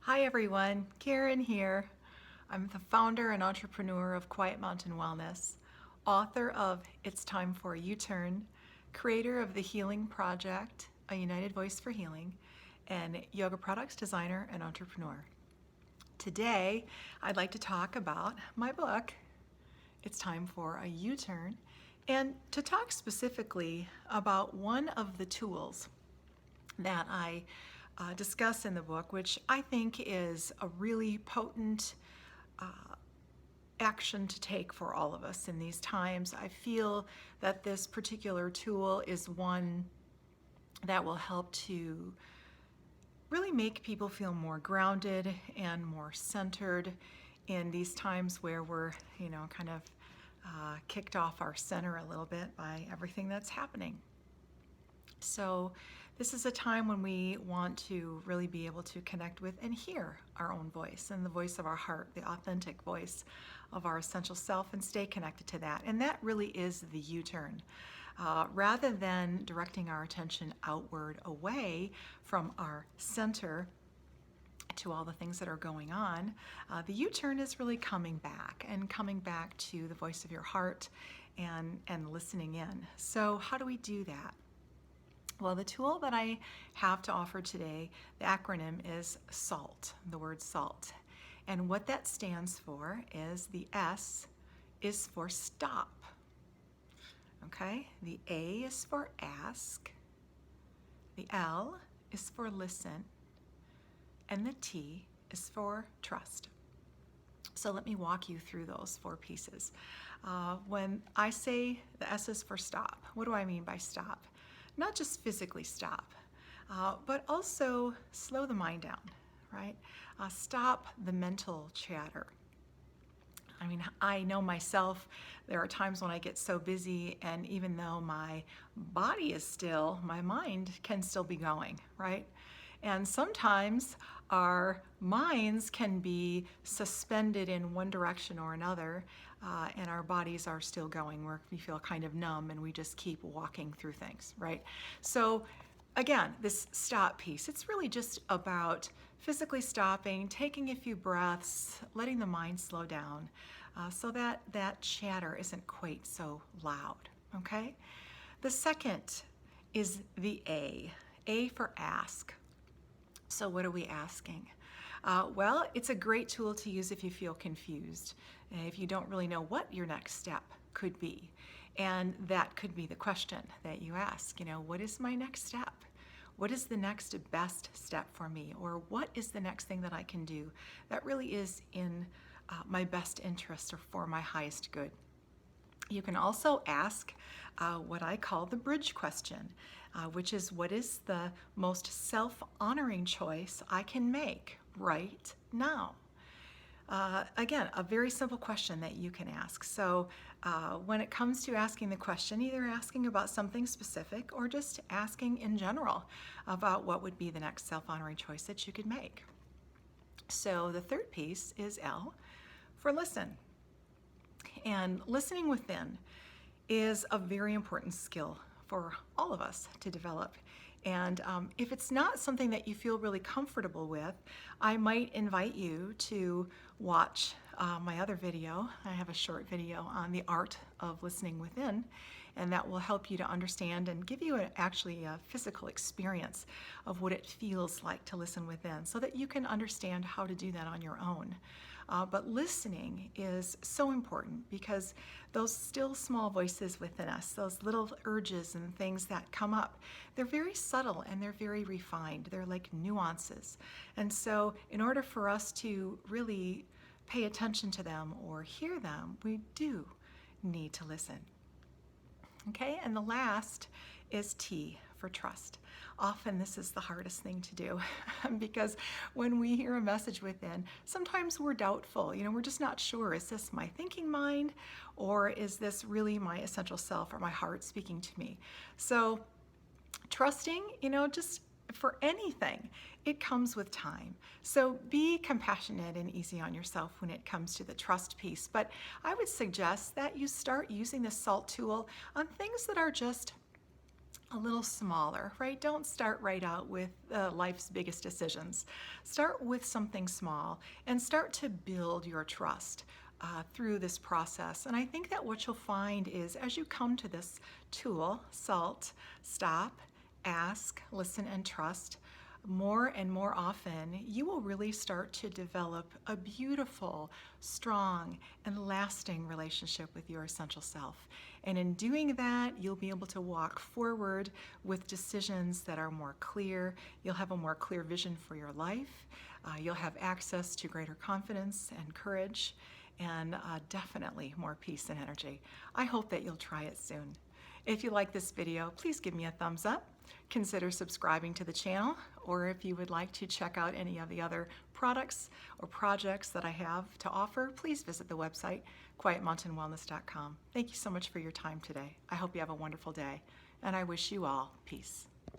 Hi everyone, Karen here. I'm the founder and entrepreneur of Quiet Mountain Wellness, author of It's Time for a U-Turn, creator of the Healing Project, a United Voice for Healing, and yoga products designer and entrepreneur. Today, I'd like to talk about my book, It's Time for a U-Turn, and to talk specifically about one of the tools that I discuss in the book, which I think is a really potent action to take for all of us in these times. I feel that this particular tool is one that will help to really make people feel more grounded and more centered in these times where we're, kind of kicked off our center a little bit by everything that's happening. So this is a time when we want to really be able to connect with and hear our own voice and the voice of our heart, the authentic voice of our essential self, and stay connected to that. And that really is the U-turn. Rather than directing our attention outward away from our center to all the things that are going on, the U-turn is really coming back to the voice of your heart and listening in. So how do we do that? Well, the tool that I have to offer today, the acronym is SALT, the word SALT. And what that stands for is the S is for stop. Okay? The A is for ask. The L is for listen. And the T is for trust. So let me walk you through those four pieces. When I say the S is for stop, what do I mean by stop? Not just physically stop, but also slow the mind down, right? Stop the mental chatter. I mean, I know myself, there are times when I get so busy, and even though my body is still, my mind can still be going, right? And sometimes our minds can be suspended in one direction or another, and our bodies are still going where we feel kind of numb and we just keep walking through things, right? So again, this stop piece, it's really just about physically stopping, taking a few breaths, letting the mind slow down so that that chatter isn't quite so loud, okay? The second is the A for ask. So what are we asking? Well, it's a great tool to use if you feel confused, if you don't really know what your next step could be. And that could be the question that you ask, what is my next step? What is the next best step for me? Or what is the next thing that I can do that really is in my best interest or for my highest good? You can also ask what I call the bridge question, which is what is the most self-honoring choice I can make right now? Again, a very simple question that you can ask. So when it comes to asking the question, either asking about something specific or just asking in general about what would be the next self-honoring choice that you could make. So the third piece is L for listen. And listening within is a very important skill for all of us to develop. And if it's not something that you feel really comfortable with, I might invite you to watch my other video. I have a short video on the art of listening within, and that will help you to understand and give you actually a physical experience of what it feels like to listen within so that you can understand how to do that on your own. But listening is so important because those still small voices within us, those little urges and things that come up, they're very subtle and they're very refined. They're like nuances. And so in order for us to really pay attention to them or hear them, we do need to listen. Okay, and the last is T for trust. Often this is the hardest thing to do because when we hear a message within, sometimes we're doubtful. We're just not sure, is this my thinking mind or is this really my essential self or my heart speaking to me? So trusting, just for anything, it comes with time. So be compassionate and easy on yourself when it comes to the trust piece. But I would suggest that you start using the SALT tool on things that are just a little smaller, right? Don't start right out with life's biggest decisions. Start with something small and start to build your trust through this process. And I think that what you'll find is as you come to this tool, SALT, stop, ask, listen, and trust, more and more often, you will really start to develop a beautiful, strong, and lasting relationship with your essential self. And in doing that, you'll be able to walk forward with decisions that are more clear. You'll have a more clear vision for your life. You'll have access to greater confidence and courage, and definitely more peace and energy. I hope that you'll try it soon. If you like this video, please give me a thumbs up. Consider subscribing to the channel, or if you would like to check out any of the other products or projects that I have to offer, please visit the website, quietmountainwellness.com. Thank you so much for your time today. I hope you have a wonderful day, and I wish you all peace.